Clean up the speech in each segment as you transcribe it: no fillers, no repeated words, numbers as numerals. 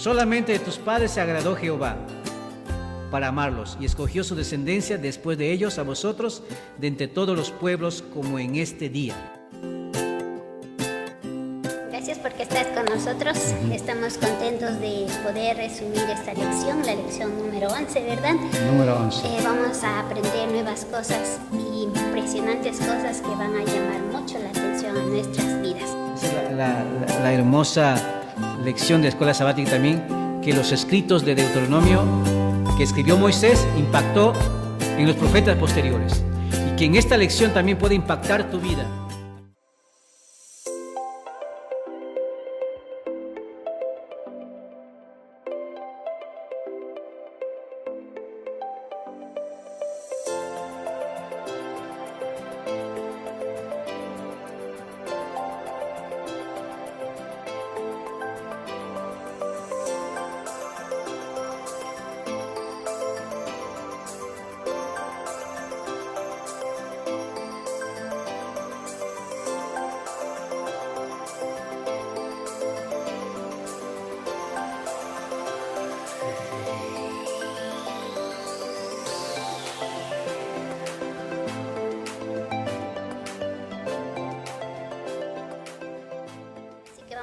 Solamente de tus padres se agradó Jehová para amarlos, y escogió su descendencia después de ellos a vosotros de entre todos los pueblos, como en este día. Gracias porque estás con nosotros. Estamos contentos de poder resumir esta lección, la lección número 11, ¿verdad? Número 11. Vamos a aprender nuevas cosas, impresionantes cosas que van a llamar mucho la atención a nuestras vidas. Esa es la hermosa lección de escuela sabática también, que los escritos de Deuteronomio que escribió Moisés impactó en los profetas posteriores, y que en esta lección también puede impactar tu vida.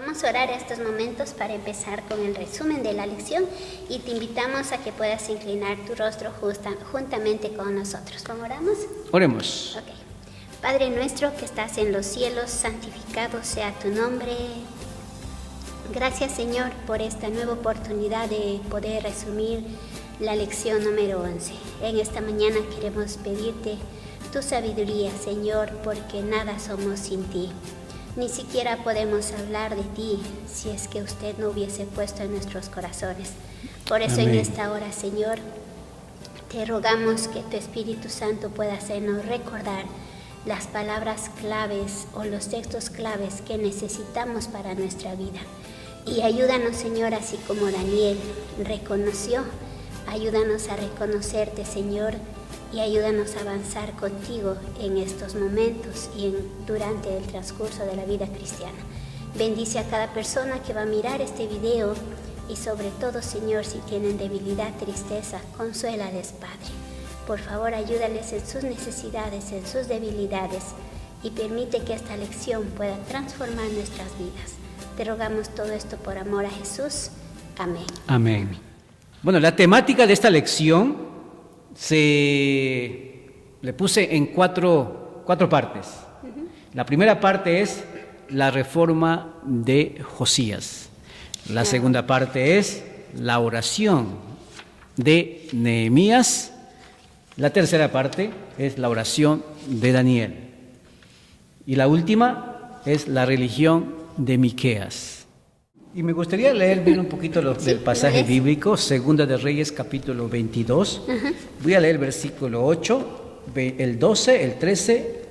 Vamos a orar estos momentos para empezar con el resumen de la lección, y te invitamos a que puedas inclinar tu rostro juntamente con nosotros. ¿Cómo oramos? Oremos. Ok. Padre nuestro que estás en los cielos, santificado sea tu nombre. Gracias, Señor, por esta nueva oportunidad de poder resumir la lección número 11. En esta mañana queremos pedirte tu sabiduría, Señor, porque nada somos sin ti. Ni siquiera podemos hablar de ti si es que usted no hubiese puesto en nuestros corazones. Por eso en esta hora, Señor, te rogamos que tu Espíritu Santo pueda hacernos recordar las palabras claves o los textos claves que necesitamos para nuestra vida. Y ayúdanos, Señor, así como Daniel reconoció, ayúdanos a reconocerte, Señor, y ayúdanos a avanzar contigo en estos momentos y durante el transcurso de la vida cristiana. Bendice a cada persona que va a mirar este video, y sobre todo, Señor, si tienen debilidad, tristeza, consuélales, Padre. Por favor, ayúdales en sus necesidades, en sus debilidades, y permite que esta lección pueda transformar nuestras vidas. Te rogamos todo esto por amor a Jesús. Amén. Amén. Bueno, la temática de esta lección le puse en cuatro partes. La primera parte es la reforma de Josías. La segunda parte es la oración de Nehemías. La tercera parte es la oración de Daniel. Y la última es la religión de Miqueas. Y me gustaría leer bien un poquito del pasaje bíblico, Segunda de Reyes, capítulo 22. Voy a leer el versículo 8, el 12, el 13,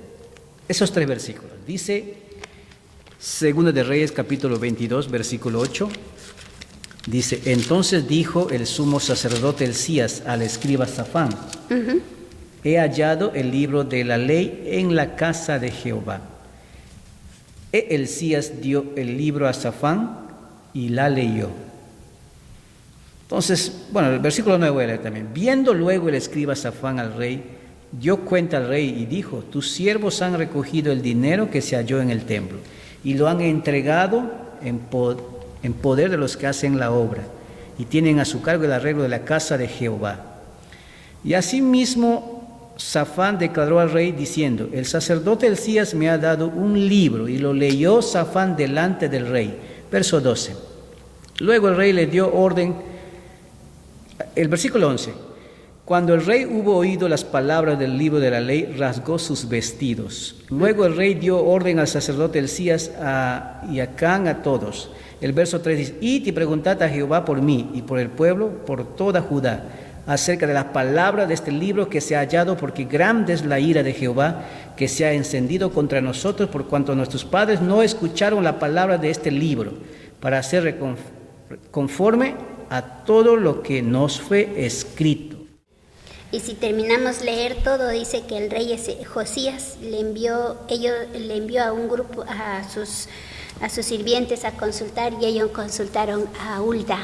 esos tres versículos. Dice, Segunda de Reyes, capítulo 22, versículo 8. Dice, entonces dijo el sumo sacerdote Hilcías al escriba Safán, he hallado el libro de la ley en la casa de Jehová. Hilcías dio el libro a Safán y la leyó. Entonces, bueno, el versículo 9 voy a leer también. Viendo luego el escriba Safán al rey, dio cuenta al rey y dijo, tus siervos han recogido el dinero que se halló en el templo y lo han entregado en poder de los que hacen la obra, y tienen a su cargo el arreglo de la casa de Jehová. Y asimismo Safán declaró al rey diciendo, el sacerdote Hilcías me ha dado un libro, y lo leyó Safán delante del rey. Verso 12. Luego el rey le dio orden, el versículo 11. Cuando el rey hubo oído las palabras del libro de la ley, rasgó sus vestidos. Luego el rey dio orden al sacerdote Hilcías y a Can, a todos. El verso 3 dice, id y preguntad a Jehová por mí y por el pueblo, por toda Judá, acerca de las palabras de este libro que se ha hallado, porque grande es la ira de Jehová que se ha encendido contra nosotros, por cuanto nuestros padres no escucharon la palabra de este libro, para hacer conforme a todo lo que nos fue escrito. Y si terminamos leer todo, dice que el rey Josías le envió a un grupo, a sus sirvientes a consultar, y ellos consultaron a Hulda,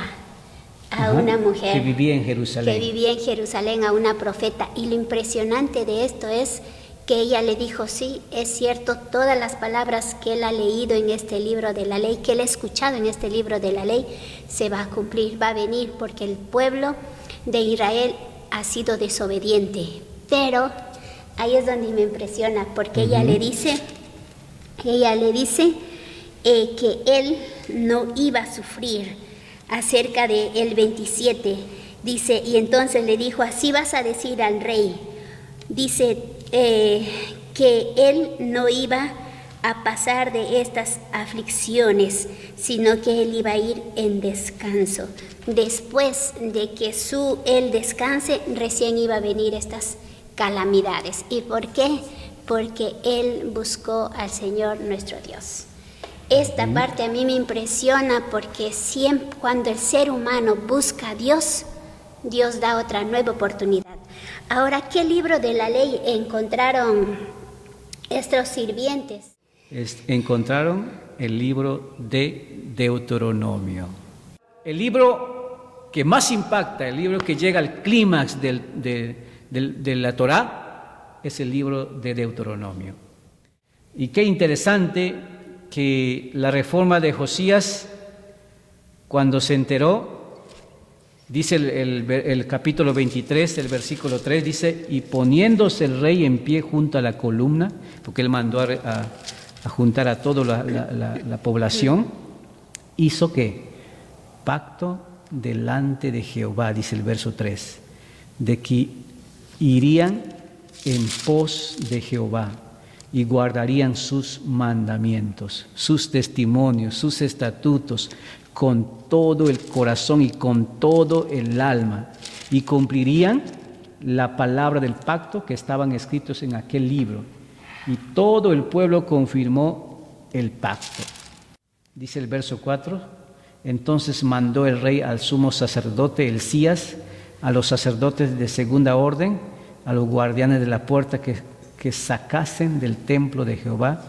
a una mujer que vivía en Jerusalén, a una profeta. Y lo impresionante de esto es que ella le dijo, sí, es cierto, todas las palabras que él ha leído en este libro de la ley, que él ha escuchado en este libro de la ley, se va a cumplir, va a venir, porque el pueblo de Israel ha sido desobediente. Pero ahí es donde me impresiona, porque ella le dice que él no iba a sufrir. Acerca del 27, dice, y entonces le dijo, así vas a decir al rey, dice que él no iba a pasar de estas aflicciones, sino que él iba a ir en descanso. Después de que él descanse, recién iba a venir estas calamidades. ¿Y por qué? Porque él buscó al Señor nuestro Dios. Esta parte a mí me impresiona porque siempre cuando el ser humano busca a Dios, Dios da otra nueva oportunidad. Ahora, ¿qué libro de la ley encontraron estos sirvientes? Encontraron el libro de Deuteronomio. El libro que más impacta, el libro que llega al clímax de la Torá, es el libro de Deuteronomio. Y qué interesante que la reforma de Josías, cuando se enteró, dice el capítulo 23, el versículo 3, dice, y poniéndose el rey en pie junto a la columna, porque él mandó a juntar a toda la población, hizo ¿qué? Pacto delante de Jehová, dice el verso 3, de que irían en pos de Jehová y guardarían sus mandamientos, sus testimonios, sus estatutos, con todo el corazón y con todo el alma, y cumplirían la palabra del pacto que estaban escritos en aquel libro. Y todo el pueblo confirmó el pacto. Dice el verso 4, entonces mandó el rey al sumo sacerdote Hilcías, a los sacerdotes de segunda orden, a los guardianes de la puerta que sacasen del templo de Jehová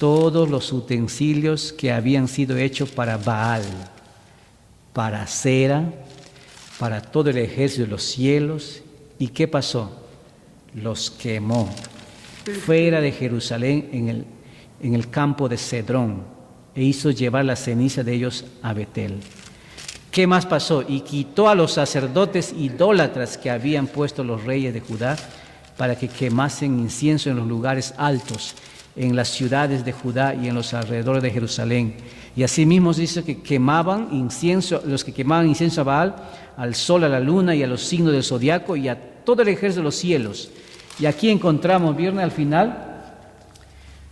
todos los utensilios que habían sido hechos para Baal, para Acera, para todo el ejército de los cielos. ¿Y qué pasó? Los quemó fuera de Jerusalén en el campo de Cedrón, e hizo llevar la ceniza de ellos a Betel. ¿Qué más pasó? Y quitó a los sacerdotes idólatras que habían puesto los reyes de Judá para que quemasen incienso en los lugares altos, en las ciudades de Judá y en los alrededores de Jerusalén. Y asimismo dice que quemaban incienso, los que quemaban incienso a Baal, al sol, a la luna y a los signos del zodiaco y a todo el ejército de los cielos. Y aquí encontramos, viernes al final,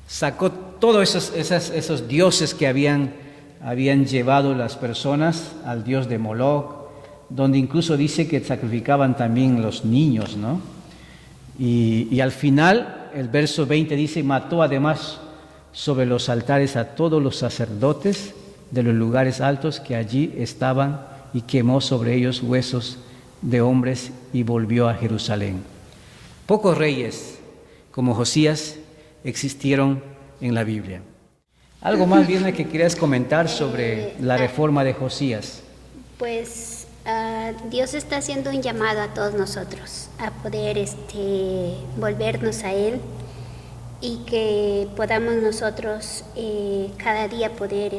sacó todos esos dioses que habían llevado las personas al dios de Moloch, donde incluso dice que sacrificaban también los niños, ¿no? Y al final, el verso 20 dice, mató además sobre los altares a todos los sacerdotes de los lugares altos que allí estaban y quemó sobre ellos huesos de hombres y volvió a Jerusalén. Pocos reyes como Josías existieron en la Biblia. Algo más bien que quieras comentar sobre la reforma de Josías. Pues Dios está haciendo un llamado a todos nosotros a poder volvernos a Él y que podamos nosotros cada día poder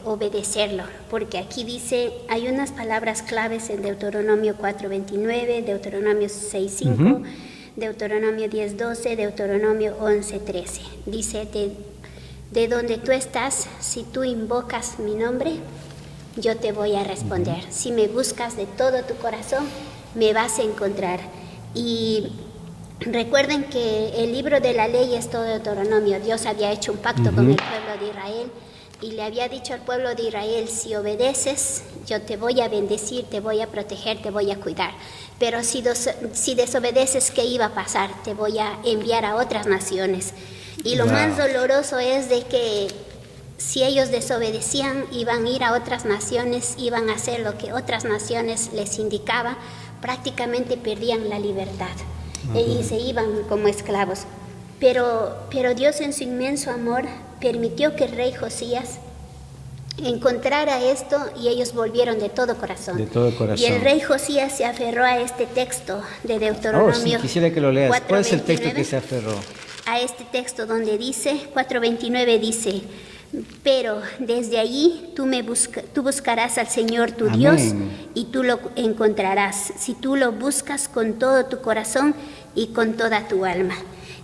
obedecerlo, porque aquí dice, hay unas palabras claves en Deuteronomio 4:29, Deuteronomio 6:5, Deuteronomio 10:12, Deuteronomio 11:13. Dice, de donde tú estás, si tú invocas mi nombre, yo te voy a responder. Si me buscas de todo tu corazón, me vas a encontrar. Y recuerden que el libro de la ley es todo Deuteronomio. Dios había hecho un pacto con el pueblo de Israel y le había dicho al pueblo de Israel, si obedeces, yo te voy a bendecir, te voy a proteger, te voy a cuidar. Pero si desobedeces, ¿qué iba a pasar? Te voy a enviar a otras naciones. Y lo más doloroso es de que si ellos desobedecían, iban a ir a otras naciones, iban a hacer lo que otras naciones les indicaba, prácticamente perdían la libertad y se iban como esclavos. Pero Dios en su inmenso amor permitió que el rey Josías encontrara esto y ellos volvieron de todo corazón. De todo corazón. Y el rey Josías se aferró a este texto de Deuteronomio. Oh, sí, quisiera que lo leas. 4:29. ¿Cuál es el texto que se aferró? A este texto donde dice, 4:29 dice, pero desde allí tú buscarás al Señor tu Amén. Dios y tú lo encontrarás, si tú lo buscas con todo tu corazón y con toda tu alma.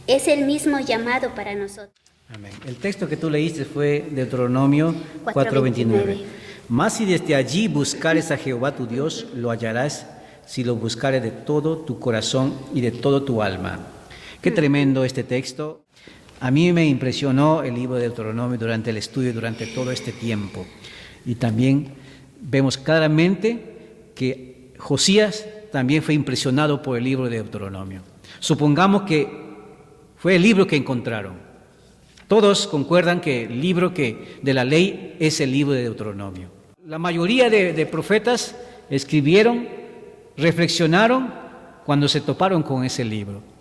Es el mismo llamado para nosotros. Amén. El texto que tú leíste fue Deuteronomio 4:29. 4:29. Mas si desde allí buscares a Jehová tu Dios, lo hallarás si lo buscares de todo tu corazón y de todo tu alma. Qué tremendo este texto. A mí me impresionó el libro de Deuteronomio durante el estudio, durante todo este tiempo. Y también vemos claramente que Josías también fue impresionado por el libro de Deuteronomio. Supongamos que fue el libro que encontraron. Todos concuerdan que el libro de la ley es el libro de Deuteronomio. La mayoría de profetas escribieron, reflexionaron cuando se toparon con ese libro.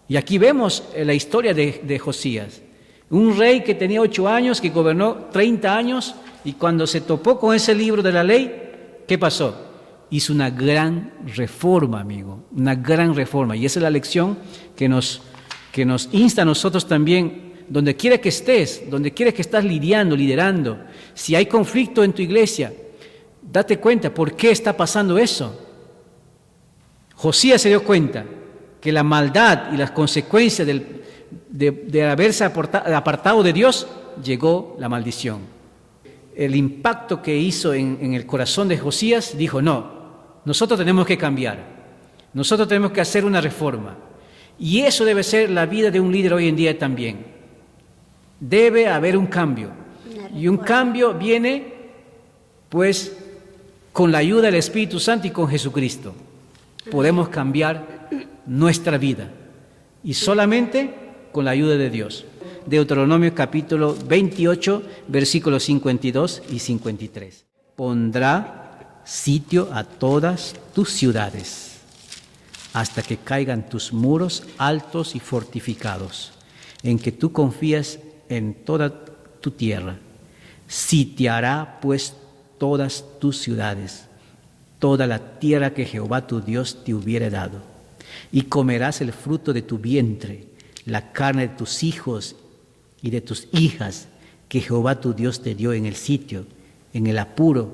Y aquí vemos la historia de Josías, un rey que tenía 8 años, que gobernó 30 años, y cuando se topó con ese libro de la ley, ¿qué pasó? Hizo una gran reforma, amigo, una gran reforma. Y esa es la lección que nos insta a nosotros también, donde quiera que estés, donde quiera que estás liderando, si hay conflicto en tu iglesia, date cuenta por qué está pasando eso. Josías se dio cuenta que la maldad y las consecuencias de haberse apartado de Dios, llegó la maldición. El impacto que hizo en el corazón de Josías, dijo, no, nosotros tenemos que cambiar, nosotros tenemos que hacer una reforma. Y eso debe ser la vida de un líder hoy en día también. Debe haber un cambio. Y un cambio viene, pues, con la ayuda del Espíritu Santo y con Jesucristo. Podemos cambiar nuestra vida, y solamente con la ayuda de Dios. Deuteronomio capítulo 28, versículos 52 y 53. Pondrá sitio a todas tus ciudades, hasta que caigan tus muros altos y fortificados, en que tú confías en toda tu tierra. Sitiará pues todas tus ciudades, toda la tierra que Jehová tu Dios te hubiere dado. Y comerás el fruto de tu vientre, la carne de tus hijos y de tus hijas, que Jehová tu Dios te dio en el sitio, en el apuro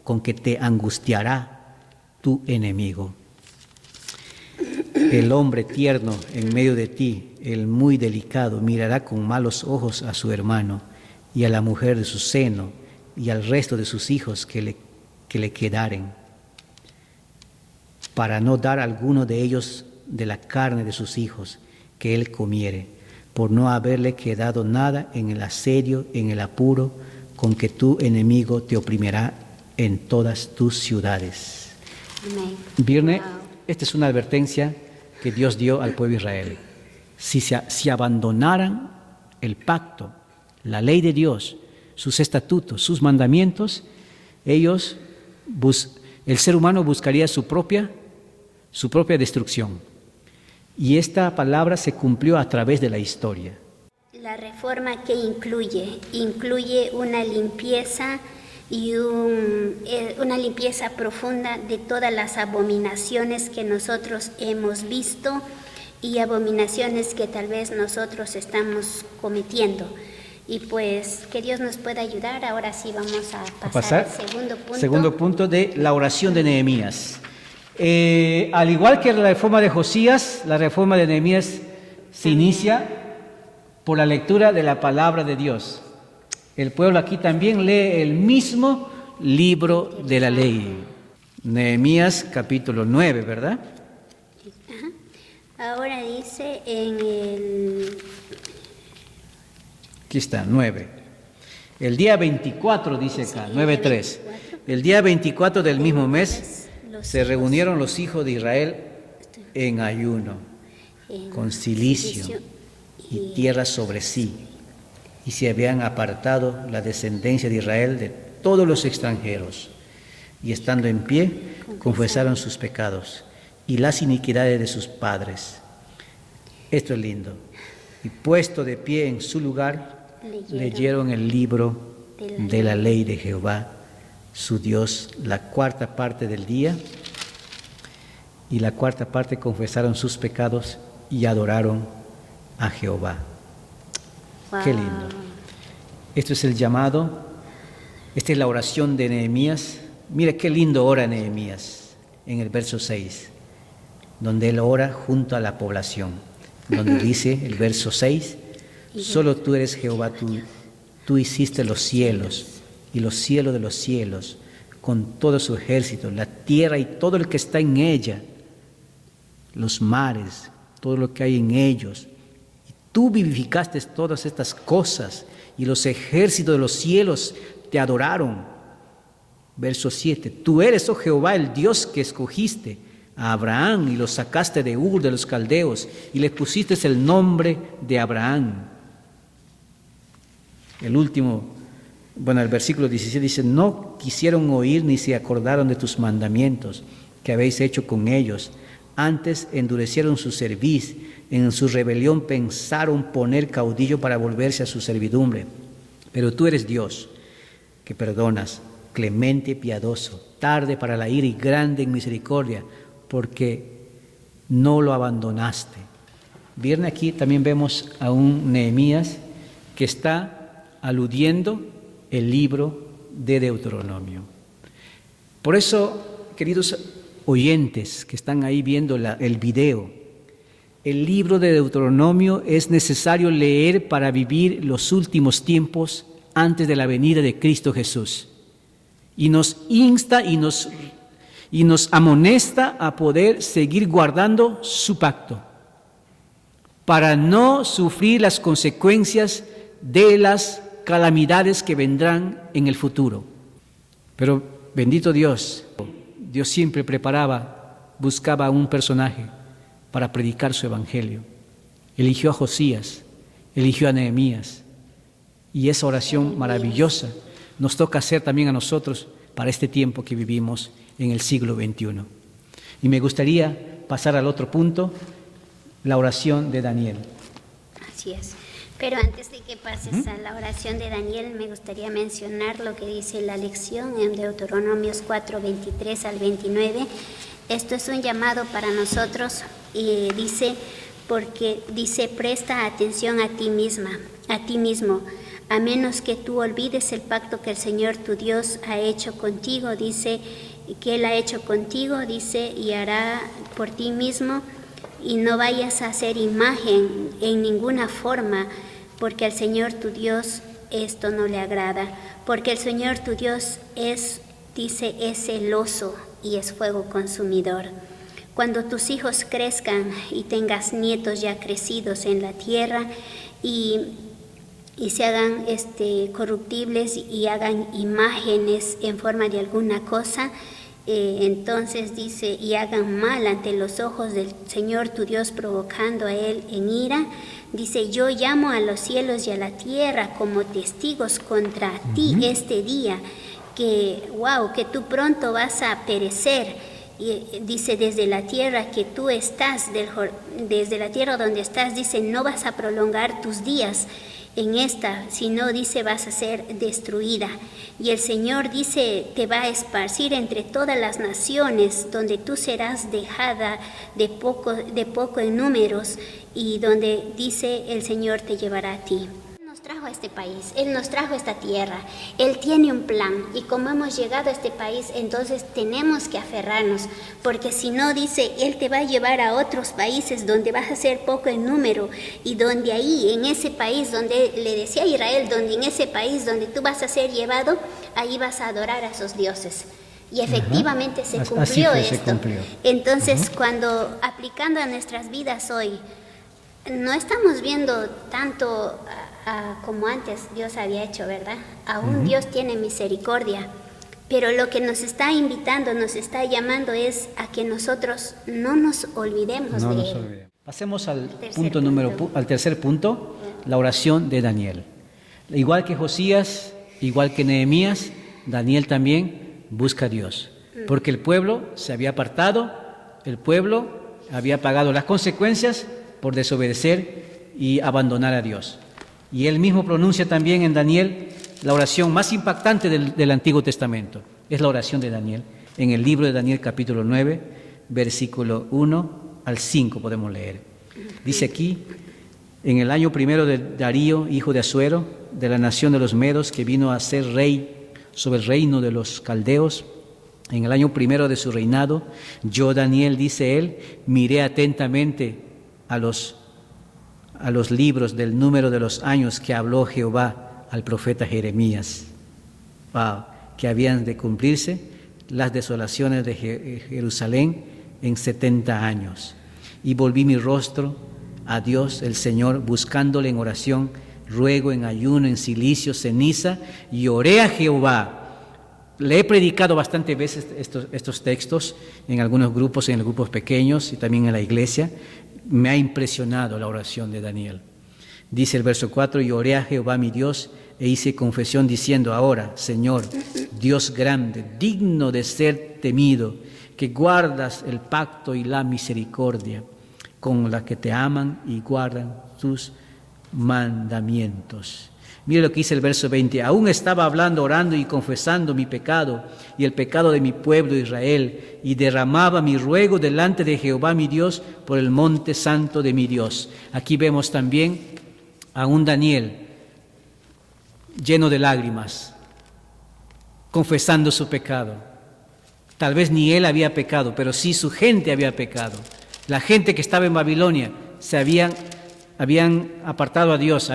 con que te angustiará tu enemigo. El hombre tierno en medio de ti, el muy delicado, mirará con malos ojos a su hermano y a la mujer de su seno y al resto de sus hijos que le quedaren, para no dar a alguno de ellos de la carne de sus hijos que él comiere, por no haberle quedado nada en el asedio, en el apuro, con que tu enemigo te oprimirá en todas tus ciudades. Amén. Viernes, Wow. esta es una advertencia que Dios dio al pueblo de Israel. Si abandonaran el pacto, la ley de Dios, sus estatutos, sus mandamientos, el ser humano buscaría su propia destrucción. Y esta palabra se cumplió a través de la historia. La reforma que incluye una limpieza y una limpieza profunda de todas las abominaciones que nosotros hemos visto y abominaciones que tal vez nosotros estamos cometiendo. Y pues que Dios nos pueda ayudar. Ahora sí vamos a pasar al segundo punto. Segundo punto de la oración de Nehemías. Al igual que la reforma de Josías, la reforma de Nehemías se inicia por la lectura de la palabra de Dios. El pueblo aquí también lee el mismo libro de la ley. Nehemías capítulo 9, ¿verdad? Ahora dice en el... Aquí está, 9. El día 24, dice acá, 9:3. El día 24 del mismo mes se reunieron los hijos de Israel en ayuno, con cilicio y tierra sobre sí, y se habían apartado la descendencia de Israel de todos los extranjeros, y estando en pie, confesaron sus pecados y las iniquidades de sus padres. Esto es lindo. Y puesto de pie en su lugar, leyeron el libro de la ley de Jehová, su Dios, la cuarta parte del día, y la cuarta parte confesaron sus pecados y adoraron a Jehová. Wow. Qué lindo. Esto es el llamado, esta es la oración de Nehemías. Mira qué lindo ora Nehemías en el verso 6, donde él ora junto a la población, donde dice el verso 6, solo tú eres Jehová, tú hiciste los cielos y los cielos de los cielos, con todo su ejército, la tierra y todo el que está en ella, los mares, todo lo que hay en ellos. Y tú vivificaste todas estas cosas y los ejércitos de los cielos te adoraron. Verso 7, tú eres, oh Jehová, el Dios que escogiste a Abraham y lo sacaste de Ur de los caldeos y le pusiste el nombre de Abraham. El último, el versículo 17 dice, no quisieron oír ni se acordaron de tus mandamientos que habéis hecho con ellos. Antes endurecieron su cerviz, en su rebelión pensaron poner caudillo para volverse a su servidumbre. Pero tú eres Dios, que perdonas, clemente y piadoso, tarde para la ira y grande en misericordia, porque no lo abandonaste. Bien, aquí también vemos a un Nehemías que está aludiendo el libro de Deuteronomio. Por eso, queridos oyentes que están ahí viendo el video, el libro de Deuteronomio es necesario leer para vivir los últimos tiempos antes de la venida de Cristo Jesús. Y nos insta y nos amonesta a poder seguir guardando su pacto para no sufrir las consecuencias de las calamidades que vendrán en el futuro. Pero bendito Dios, Dios siempre buscaba un personaje para predicar su evangelio. Eligió a Josías, eligió a Nehemías, y esa oración maravillosa nos toca hacer también a nosotros para este tiempo que vivimos en el siglo XXI. Y me gustaría pasar al otro punto, la oración de Daniel. Así es. Pero antes de que pases a la oración de Daniel, me gustaría mencionar lo que dice la lección en Deuteronomios 4, 23 al 29. Esto es un llamado para nosotros y dice, presta atención a ti mismo, a menos que tú olvides el pacto que el Señor tu Dios ha hecho contigo, dice, que Él ha hecho contigo, dice, y hará por ti mismo, y no vayas a hacer imagen en ninguna forma, porque al Señor tu Dios esto no le agrada, porque el Señor tu Dios es celoso y es fuego consumidor. Cuando tus hijos crezcan y tengas nietos ya crecidos en la tierra y se hagan corruptibles y hagan imágenes en forma de alguna cosa, entonces dice, y hagan mal ante los ojos del Señor tu Dios, provocando a Él en ira, dice, yo llamo a los cielos y a la tierra como testigos contra ti este día, que tú pronto vas a perecer. Y dice, desde la tierra que tú estás, desde la tierra donde estás, dice, no vas a prolongar tus días en esta, sino, dice, vas a ser destruida. Y el Señor, dice, te va a esparcir entre todas las naciones, donde tú serás dejada de poco en números, y donde, dice, el Señor te llevará a ti. Él nos trajo a este país, Él nos trajo a esta tierra, Él tiene un plan, y como hemos llegado a este país, entonces tenemos que aferrarnos, porque si no, dice, Él te va a llevar a otros países donde vas a ser poco en número, y donde ahí, en ese país, donde le decía a Israel, donde en ese país donde tú vas a ser llevado, ahí vas a adorar a esos dioses. Y efectivamente se cumplió esto. Se cumplió. Entonces, cuando aplicando a nuestras vidas hoy, no estamos viendo tanto como antes Dios había hecho, ¿verdad? Aún Dios tiene misericordia, pero lo que nos está invitando, nos está llamando es a que nosotros no nos olvidemos de Él. Pasemos al tercer punto, la oración de Daniel. Igual que Josías, igual que Nehemías, Daniel también busca a Dios, porque el pueblo se había apartado, el pueblo había pagado las consecuencias por desobedecer y abandonar a Dios. Y él mismo pronuncia también en Daniel la oración más impactante del Antiguo Testamento. Es la oración de Daniel. En el libro de Daniel capítulo 9, versículo 1 al 5 podemos leer. Dice aquí: en el año primero de Darío, hijo de Asuero, de la nación de los Medos, que vino a ser rey sobre el reino de los caldeos, en el año primero de su reinado, yo, Daniel, dice él, miré atentamente a los libros del número de los años que habló Jehová al profeta Jeremías, que habían de cumplirse las desolaciones de Jerusalén en 70 años. Y volví mi rostro a Dios, el Señor, buscándole en oración, ruego, en ayuno, en cilicio, ceniza, y oré a Jehová. Le he predicado bastantes veces estos textos en algunos grupos, en los grupos pequeños y también en la iglesia. Me ha impresionado la oración de Daniel. Dice el verso 4: y oré a Jehová mi Dios e hice confesión diciendo: ahora, Señor, Dios grande, digno de ser temido, que guardas el pacto y la misericordia con la que te aman y guardan tus mandamientos. Mire lo que dice el verso 20: aún estaba hablando, orando y confesando mi pecado y el pecado de mi pueblo Israel, y derramaba mi ruego delante de Jehová mi Dios por el monte santo de mi Dios. Aquí vemos también a un Daniel lleno de lágrimas, confesando su pecado. Tal vez ni él había pecado, pero sí su gente había pecado. La gente que estaba en Babilonia se habían apartado a Dios,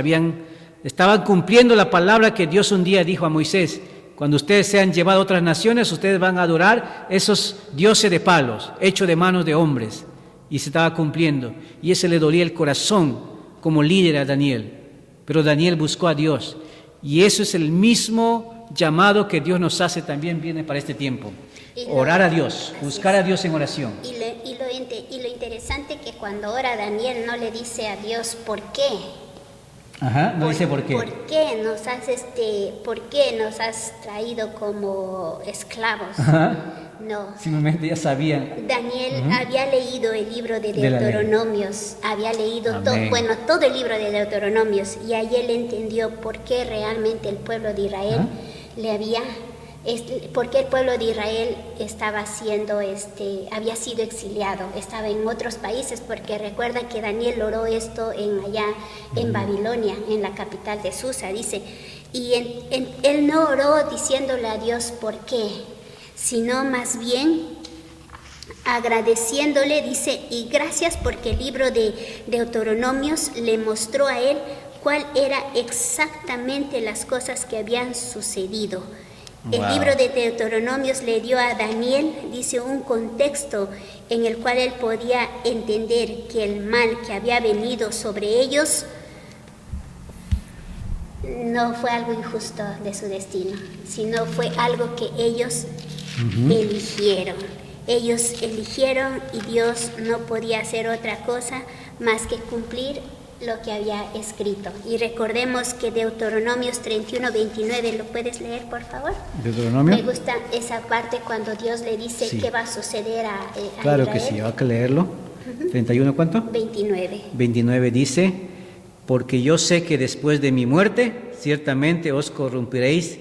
estaban cumpliendo la palabra que Dios un día dijo a Moisés: cuando ustedes sean llevados a otras naciones, ustedes van a adorar esos dioses de palos, hechos de manos de hombres. Y se estaba cumpliendo, y ese le dolía el corazón como líder a Daniel. Pero Daniel buscó a Dios, y eso es el mismo llamado que Dios nos hace también, viene para este tiempo. Orar a Dios, buscar a Dios en oración. Y lo interesante que cuando ora Daniel no le dice a Dios ¿por qué? No dice por qué. ¿Por qué nos has traído como esclavos? No. Simplemente ya sabían. Daniel había leído el libro de Deuteronomios, había leído todo el libro de Deuteronomios, y ahí él entendió por qué realmente el pueblo de Israel porque el pueblo de Israel había sido exiliado, estaba en otros países, porque recuerda que Daniel oró esto allá en Babilonia, en la capital de Susa, dice, y él no oró diciéndole a Dios por qué, sino más bien agradeciéndole, dice, y gracias porque el libro de Deuteronomios le mostró a él cuál era exactamente las cosas que habían sucedido. El libro de Deuteronomios le dio a Daniel, dice, un contexto en el cual él podía entender que el mal que había venido sobre ellos no fue algo injusto de su destino, sino fue algo que ellos eligieron. Ellos eligieron, y Dios no podía hacer otra cosa más que cumplir lo que había escrito. Y recordemos que Deuteronomios 31, 29, ¿lo puedes leer, por favor? Deuteronomio. Me gusta esa parte cuando Dios le dice qué va a suceder a claro Israel. Que sí, hay que leerlo. 31, ¿cuánto? 29. 29 dice: porque yo sé que después de mi muerte, ciertamente os corrompiréis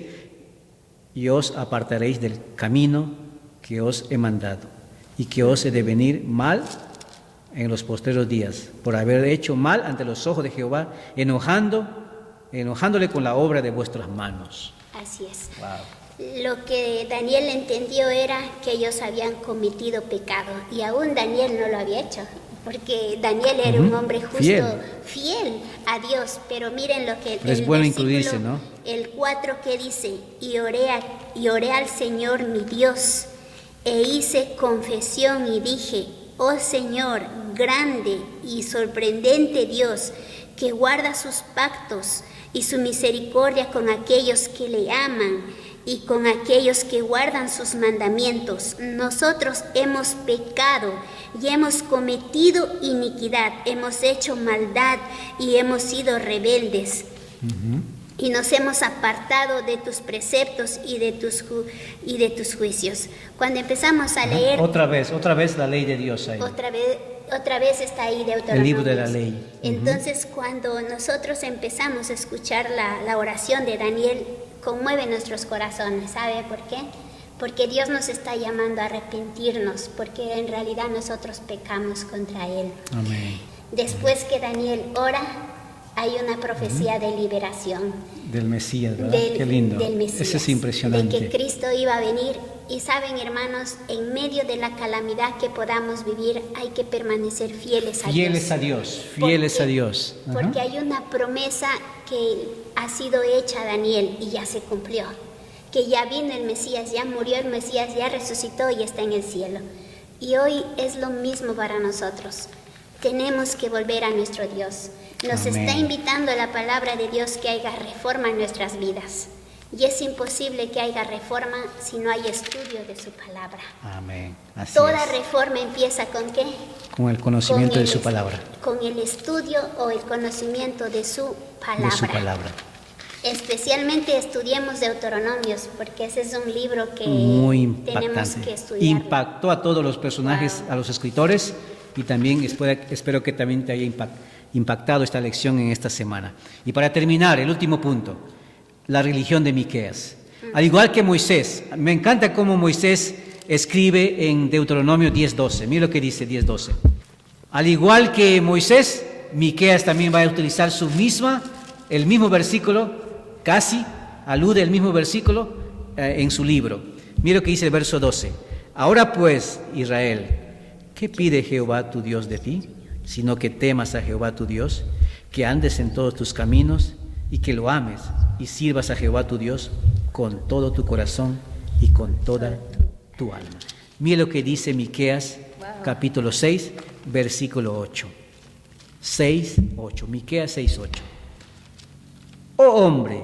y os apartaréis del camino que os he mandado, y que os he de venir mal en los postreros días, por haber hecho mal ante los ojos de Jehová, enojándole con la obra de vuestras manos. Así es. Wow. Lo que Daniel entendió era que ellos habían cometido pecado, y aún Daniel no lo había hecho, porque Daniel era un hombre justo, fiel a Dios. Pero miren lo que es bueno incluirse, ¿no? El 4 que dice: y oré al Señor mi Dios, e hice confesión y dije: oh Señor, grande y sorprendente Dios, que guarda sus pactos y su misericordia con aquellos que le aman y con aquellos que guardan sus mandamientos. Nosotros hemos pecado y hemos cometido iniquidad, hemos hecho maldad y hemos sido rebeldes. Y nos hemos apartado de tus preceptos y de tus juicios. Cuando empezamos a leer... Otra vez la ley de Dios ahí. Otra vez está ahí Deuteronomios. El libro de la ley. Entonces, cuando nosotros empezamos a escuchar la oración de Daniel, conmueve nuestros corazones. ¿Sabe por qué? Porque Dios nos está llamando a arrepentirnos, porque en realidad nosotros pecamos contra Él. Amén. Después que Daniel ora, hay una profecía de liberación. Del Mesías, ¿verdad? Qué lindo. Del Mesías. Ese es impresionante. De que Cristo iba a venir. Y saben, hermanos, en medio de la calamidad que podamos vivir, hay que permanecer fieles a Dios. Fieles a Dios, fieles a Dios. Porque hay una promesa que ha sido hecha a Daniel y ya se cumplió. Que ya vino el Mesías, ya murió el Mesías, ya resucitó y está en el cielo. Y hoy es lo mismo para nosotros. Tenemos que volver a nuestro Dios. Nos Amén. está invitando la palabra de Dios que haya reforma en nuestras vidas. Y es imposible que haya reforma si no hay estudio de su palabra. Amén. Así Toda es. reforma empieza ¿con qué? Con el conocimiento Con de su palabra. Con el estudio o el conocimiento de su palabra. De su palabra. Especialmente estudiemos Deuteronomios, porque ese es un libro que Muy tenemos impactante. que estudiar. Impactó a todos los personajes, a los escritores, y también espero que también te haya impactado esta lección en esta semana. Y para terminar, el último punto, la religión de Miqueas. Al igual que Moisés, me encanta cómo Moisés escribe en Deuteronomio 10:12. Mira lo que dice 10:12. Al igual que Moisés, Miqueas también va a utilizar el mismo versículo, casi alude el mismo versículo en su libro. Mira lo que dice el verso 12. Ahora pues, Israel, ¿qué pide Jehová tu Dios de ti? Sino que temas a Jehová tu Dios, que andes en todos tus caminos y que lo ames y sirvas a Jehová tu Dios con todo tu corazón y con toda tu alma. Mira lo que dice Miqueas, capítulo 6, versículo 8. 6:8. Miqueas 6:8. Oh hombre,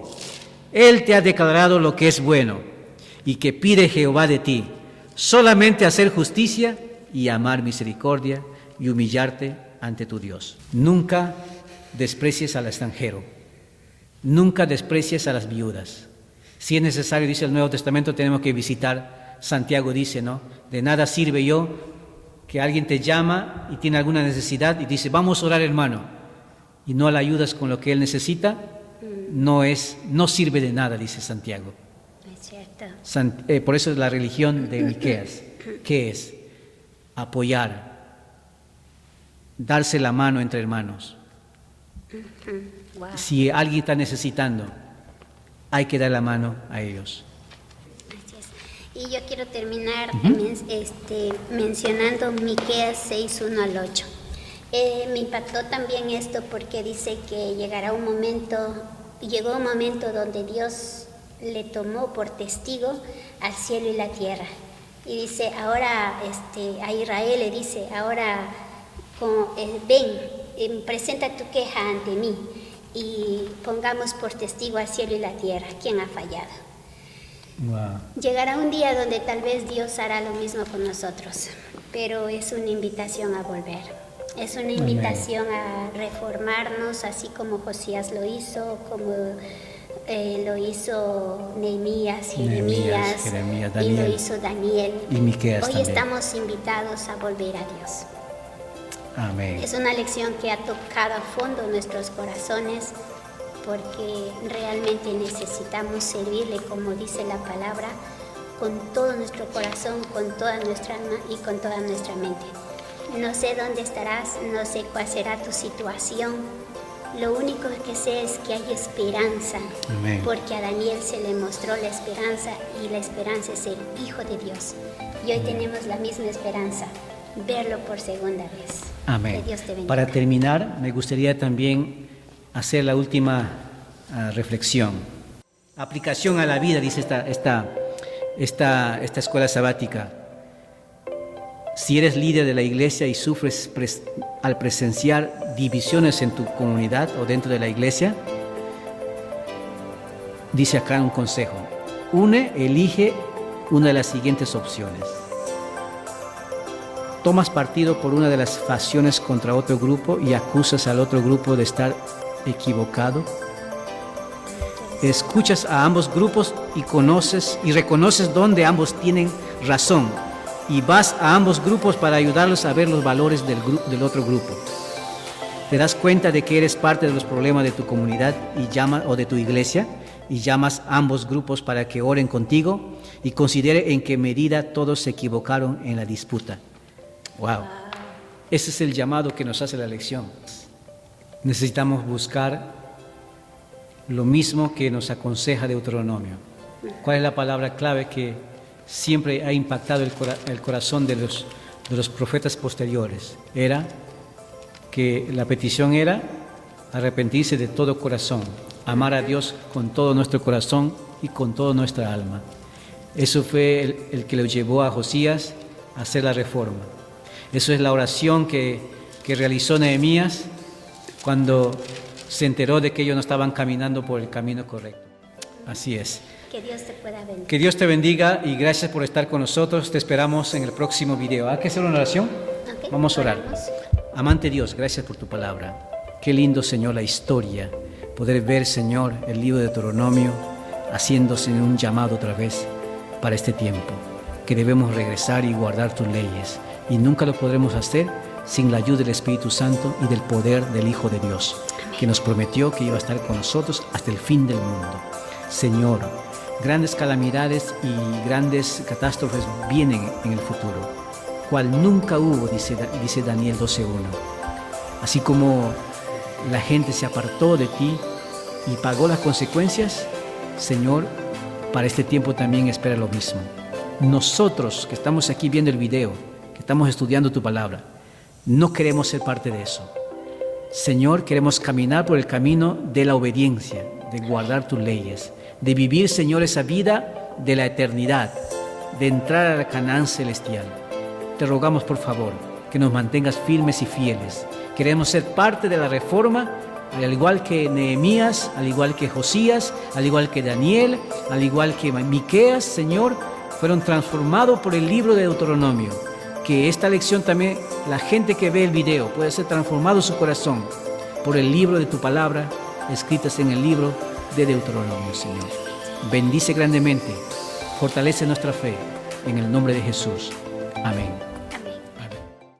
Él te ha declarado lo que es bueno y que pide Jehová de ti, solamente hacer justicia y amar misericordia y humillarte ante tu Dios. Nunca desprecies al extranjero, nunca desprecies a las viudas. Si es necesario, dice el Nuevo Testamento, tenemos que visitar. Santiago dice, ¿no? De nada sirve que alguien te llama y tiene alguna necesidad y dice, vamos a orar, hermano, y no le ayudas con lo que él necesita, no sirve de nada, dice Santiago. Es cierto. Por eso es la religión de Miqueas. ¿Qué es? Apoyar, darse la mano entre hermanos. Wow. Si alguien está necesitando, hay que dar la mano a ellos. Así es. Y yo quiero terminar mencionando Miqueas 6:1 al 8. Me impactó también esto porque dice que llegó un momento donde Dios le tomó por testigo al cielo y la tierra. Y dice, ahora a Israel le dice, ahora ven, presenta tu queja ante mí y pongamos por testigo al cielo y la tierra. ¿Quién ha fallado? Wow. Llegará un día donde tal vez Dios hará lo mismo con nosotros, pero es una invitación a volver. Es una invitación a reformarnos, así como Josías lo hizo, como lo hizo Nehemías, Jeremías, y lo hizo Daniel. Y Miqueas Hoy también. estamos invitados a volver a Dios. Amén. Es una lección que ha tocado a fondo nuestros corazones, porque realmente necesitamos servirle, como dice la palabra, con todo nuestro corazón, con toda nuestra alma y con toda nuestra mente. No sé dónde estarás, no sé cuál será tu situación. Lo único que sé es que hay esperanza. Amén. Porque a Daniel se le mostró la esperanza, y la esperanza es el Hijo de Dios. Y hoy tenemos la misma esperanza, verlo por segunda vez. Amén. Que Dios te bendiga. Para terminar, me gustaría también hacer la última reflexión. Aplicación a la vida, dice esta escuela sabática. Si eres líder de la iglesia y sufres al presenciar divisiones en tu comunidad o dentro de la iglesia, dice acá un consejo. Elige una de las siguientes opciones. Tomas partido por una de las facciones contra otro grupo y acusas al otro grupo de estar equivocado. Escuchas a ambos grupos y reconoces dónde ambos tienen razón, y vas a ambos grupos para ayudarlos a ver los valores del otro grupo. te das cuenta de que eres parte de los problemas de tu comunidad o de tu iglesia y llamas a ambos grupos para que oren contigo y considere en qué medida todos se equivocaron en la disputa. Wow. Ese es el llamado que nos hace la lección. Necesitamos buscar lo mismo que nos aconseja Deuteronomio. ¿Cuál es la palabra clave que siempre ha impactado el corazón de los profetas posteriores? Era que la petición era arrepentirse de todo corazón, amar a Dios con todo nuestro corazón y con toda nuestra alma. Eso fue el que lo llevó a Josías a hacer la reforma. Eso es la oración que realizó Nehemías cuando se enteró de que ellos no estaban caminando por el camino correcto. Así es. Que Dios te pueda bendecir. Que Dios te bendiga y gracias por estar con nosotros. Te esperamos en el próximo video. ¿Hay que hacer una oración? Okay, Vamos a orar. oramos. Amante Dios, gracias por tu palabra. Qué lindo, Señor, la historia. Poder ver, Señor, el libro de Deuteronomio haciéndose un llamado otra vez para este tiempo. Que debemos regresar y guardar tus leyes. Y nunca lo podremos hacer sin la ayuda del Espíritu Santo y del poder del Hijo de Dios, que nos prometió que iba a estar con nosotros hasta el fin del mundo. Señor, grandes calamidades y grandes catástrofes vienen en el futuro, cual nunca hubo, dice Daniel 12:1. Así como la gente se apartó de ti y pagó las consecuencias, Señor, para este tiempo también espera lo mismo. Nosotros que estamos aquí viendo el video, que estamos estudiando tu palabra, no queremos ser parte de eso. Señor, queremos caminar por el camino de la obediencia, de guardar tus leyes, de vivir, Señor, esa vida de la eternidad, de entrar a la Canaán celestial. Te rogamos, por favor, que nos mantengas firmes y fieles. Queremos ser parte de la reforma, al igual que Nehemías, al igual que Josías, al igual que Daniel, al igual que Miqueas, Señor, fueron transformados por el libro de Deuteronomio. Que esta lección también, la gente que ve el video, pueda ser transformado su corazón por el libro de tu palabra, escritas en el libro de Deuteronomio, Señor. Bendice grandemente, fortalece nuestra fe, en el nombre de Jesús. Amén.